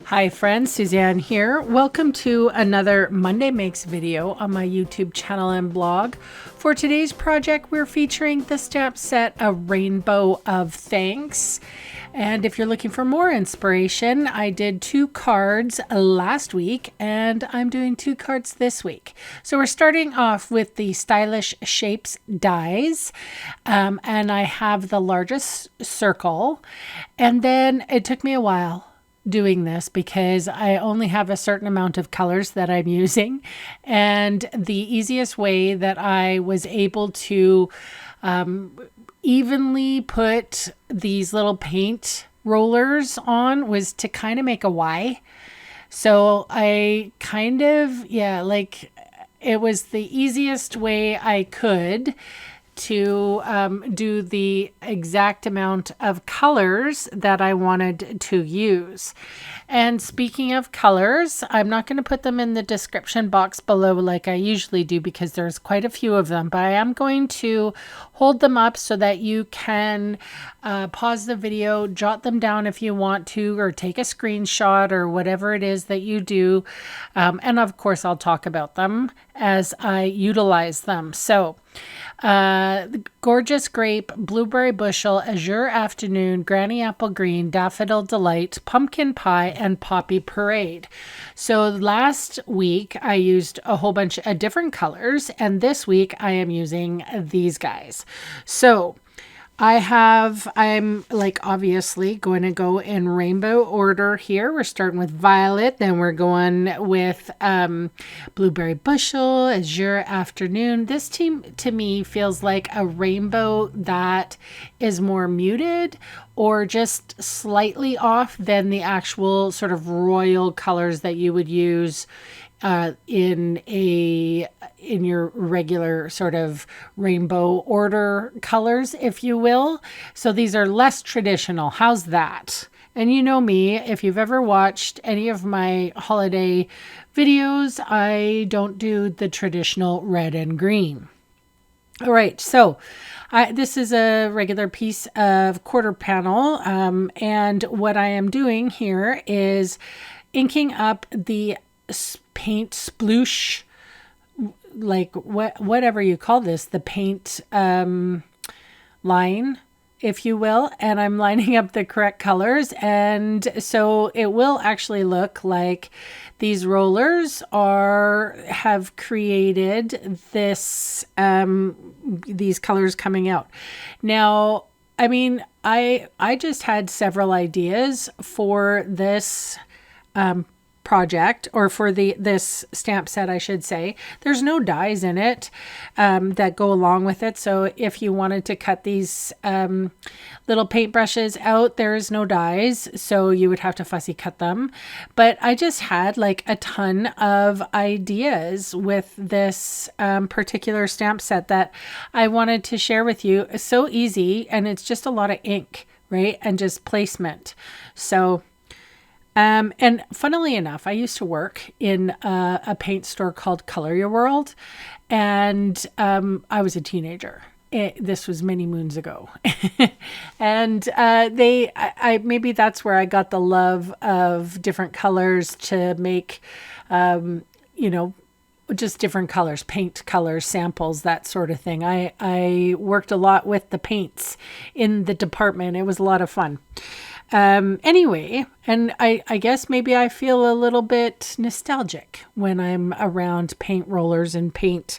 Hi friends, Suzanne here. Welcome to another Monday Makes video on my YouTube channel and blog. For today's project, we're featuring the stamp set, A Rainbow of Thanks. And if you're looking for more inspiration, I did 2 cards last week and I'm doing 2 cards this week. So we're starting off with the Stylish Shapes dies, and I have the largest circle. And then it took me a while doing this because I only have a certain amount of colors that I'm using, and the easiest way that I was able to evenly put these little paint rollers on was to kind of make a Y. So I kind of, it was the easiest way I could to do the exact amount of colors that I wanted to use. And speaking of colors, I'm not going to put them in the description box below like I usually do because there's quite a few of them, but I am going to hold them up so that you can pause the video, jot them down if you want to, or take a screenshot or whatever it is that you do. And of course, I'll talk about them as I utilize them. So, the Gorgeous Grape, Blueberry Bushel, Azure Afternoon, Granny Apple Green, Daffodil Delight, Pumpkin Pie, and Poppy Parade. So last week I used a whole bunch of different colors, and this week I am using these guys. So I'm like obviously going to go in rainbow order here. We're starting with violet, then we're going with Blueberry Bushel, Azure Afternoon. This to me feels like a rainbow that is more muted or just slightly off than the actual sort of royal colors that you would use in your regular sort of rainbow order colors, if you will. So these are less traditional. How's that? And you know me, if you've ever watched any of my holiday videos, I don't do the traditional red and green. All right, so this is a regular piece of quarter panel, and what I am doing here is inking up the paint sploosh, like whatever you call this, the paint line, if you will, and I'm lining up the correct colors, and so it will actually look like these rollers have created this these colors coming out. Now, I mean, I just had several ideas for this project, or for this stamp set, I should say. There's no dies in it that go along with it. So if you wanted to cut these little paintbrushes out, there is no dies. So you would have to fussy cut them. But I just had like a ton of ideas with this particular stamp set that I wanted to share with you. It's so easy, and it's just a lot of ink, right? And just placement. So and funnily enough, I used to work in a paint store called Color Your World, and I was a teenager. This was many moons ago. And maybe that's where I got the love of different colors to make, just different colors, paint colors, samples, that sort of thing. I worked a lot with the paints in the department. It was a lot of fun. Anyway, and I guess maybe I feel a little bit nostalgic when I'm around paint rollers and paint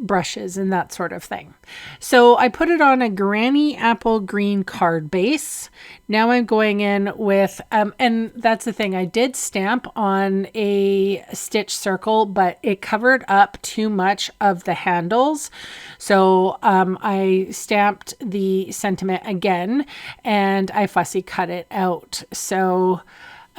brushes and that sort of thing. So I put it on a Granny Apple Green card base. Now I'm going in with, and that's the thing, I did stamp on a stitch circle, but it covered up too much of the handles. So I stamped the sentiment again, and I fussy cut it out. So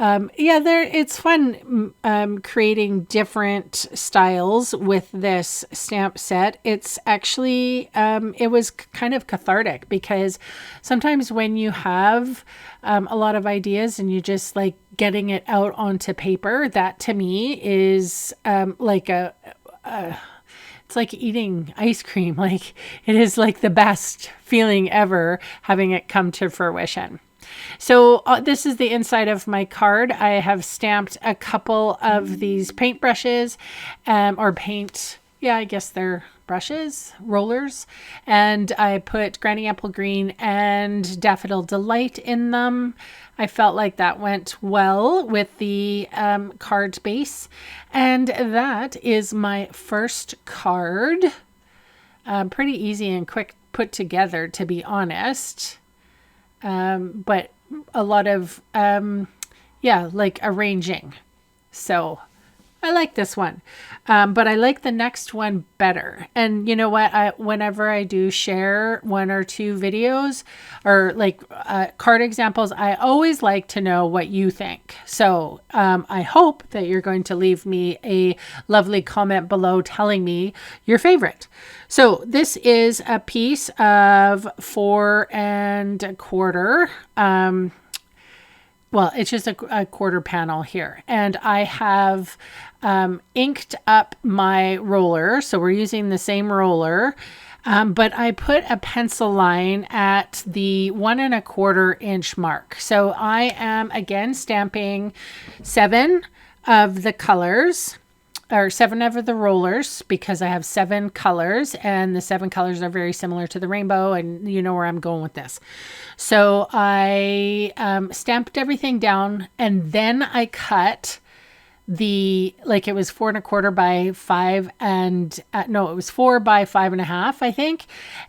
it's fun creating different styles with this stamp set. It's actually, it was kind of cathartic because sometimes when you have a lot of ideas and you just like getting it out onto paper, that to me is like it's like eating ice cream. Like it is like the best feeling ever having it come to fruition. So this is the inside of my card. I have stamped a couple of these paint brushes or paint, yeah, I guess they're brushes, rollers, and I put Granny Apple Green and Daffodil Delight in them. I felt like that went well with the card base, and that is my first card. Pretty easy and quick put together, to be honest. But a lot of, like arranging. So I like this one, but I like the next one better. And you know what? Whenever I do share one or two videos or like card examples, I always like to know what you think. So I hope that you're going to leave me a lovely comment below telling me your favorite. So this is a piece of 4 1/4. Well, it's just a quarter panel here. And I have inked up my roller. So we're using the same roller. But I put a pencil line at the 1 1/4 inch mark. So I am again stamping 7 of the colors, or 7 of the rollers, because I have 7 colors and the 7 colors are very similar to the rainbow, and you know where I'm going with this. So I stamped everything down, and then I cut it was 4 1/4 by 5 and no, it was 4 by 5.5, I think.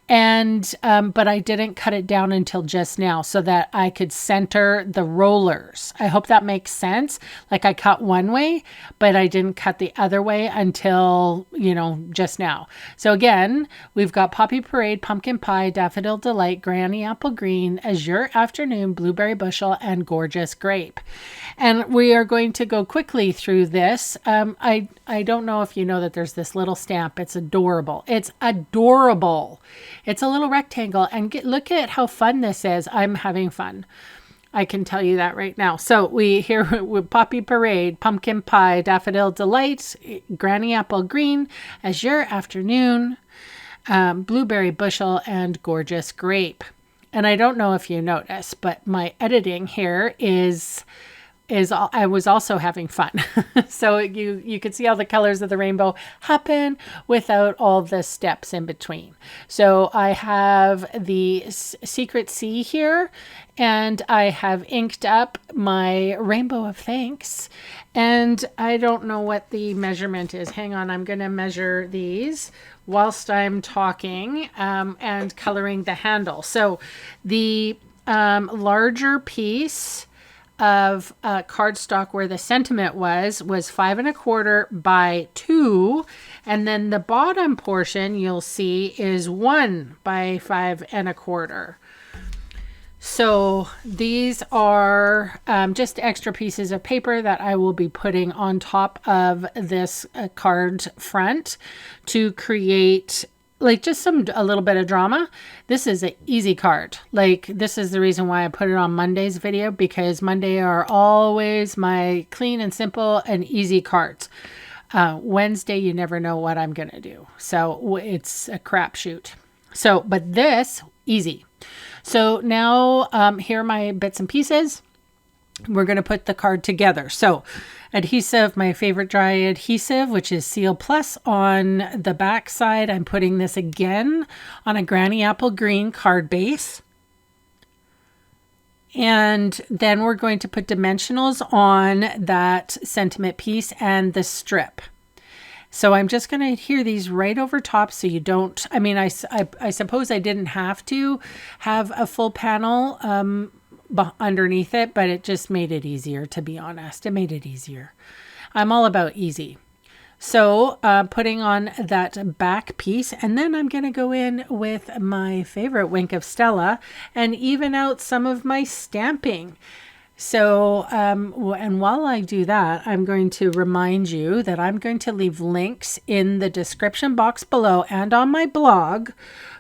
And, but I didn't cut it down until just now so that I could center the rollers. I hope that makes sense. Like I cut one way, but I didn't cut the other way until, just now. So again, we've got Poppy Parade, Pumpkin Pie, Daffodil Delight, Granny Apple Green, Azure Afternoon, Blueberry Bushel, and Gorgeous Grape. And we are going to go quickly through this. I don't know if you know that there's this little stamp. It's adorable. It's adorable. It's a little rectangle, and look at how fun this is. I'm having fun. I can tell you that right now. So we here with Poppy Parade, Pumpkin Pie, Daffodil Delight, Granny Apple Green, Azure Afternoon, Blueberry Bushel, and Gorgeous Grape. And I don't know if you notice, but my editing here I was also having fun. So you could see all the colors of the rainbow happen without all the steps in between. So I have the Secret Sea here, and I have inked up my Rainbow of Thanks. And I don't know what the measurement is. Hang on, I'm going to measure these whilst I'm talking and coloring the handle. So the larger piece of cardstock where the sentiment was 5 1/4 by 2, and then the bottom portion you'll see is 1 by 5 1/4. So these are just extra pieces of paper that I will be putting on top of this card front to create just a little bit of drama. This is an easy card. This is the reason why I put it on Monday's video, because Monday are always my clean and simple and easy cards. Wednesday, you never know what I'm going to do. So it's a crapshoot. So, but this, easy. So now here are my bits and pieces. We're going to put the card together. So adhesive, my favorite dry adhesive, which is Seal Plus on the back side. I'm putting this again on a Granny Apple Green card base. And then we're going to put dimensionals on that sentiment piece and the strip. So I'm just going to adhere these right over top so you don't, I suppose I didn't have to have a full panel underneath it, but it just made it easier, to be honest. It made it easier. I'm all about easy. So putting on that back piece, and then I'm going to go in with my favorite Wink of Stella and even out some of my stamping. So, and while I do that, I'm going to remind you that I'm going to leave links in the description box below and on my blog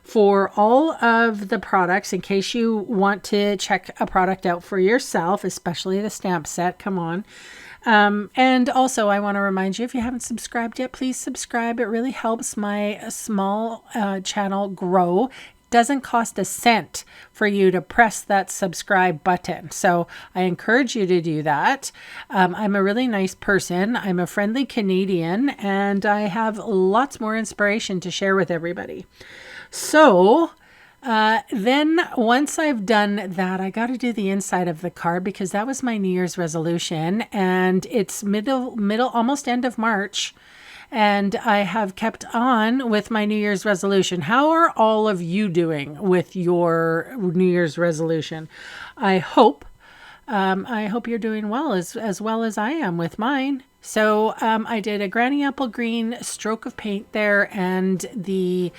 for all of the products in case you want to check a product out for yourself, especially the stamp set. Come on. And also I want to remind you, if you haven't subscribed yet, please subscribe. It really helps my small channel grow. doesn't cost a cent for you to press that subscribe button. So I encourage you to do that. I'm a really nice person. I'm a friendly Canadian, and I have lots more inspiration to share with everybody. So then once I've done that, I got to do the inside of the card because that was my New Year's resolution, and it's middle, almost end of March. And I have kept on with my New Year's resolution. How are all of you doing with your New Year's resolution? I hope you're doing well as I am with mine. So I did a Granny Apple Green stroke of paint there, and the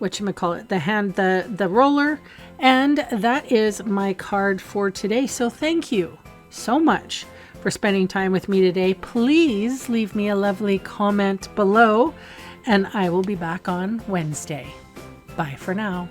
the roller, and that is my card for today. So thank you so much for spending time with me today. Please leave me a lovely comment below, and I will be back on Wednesday. Bye for now.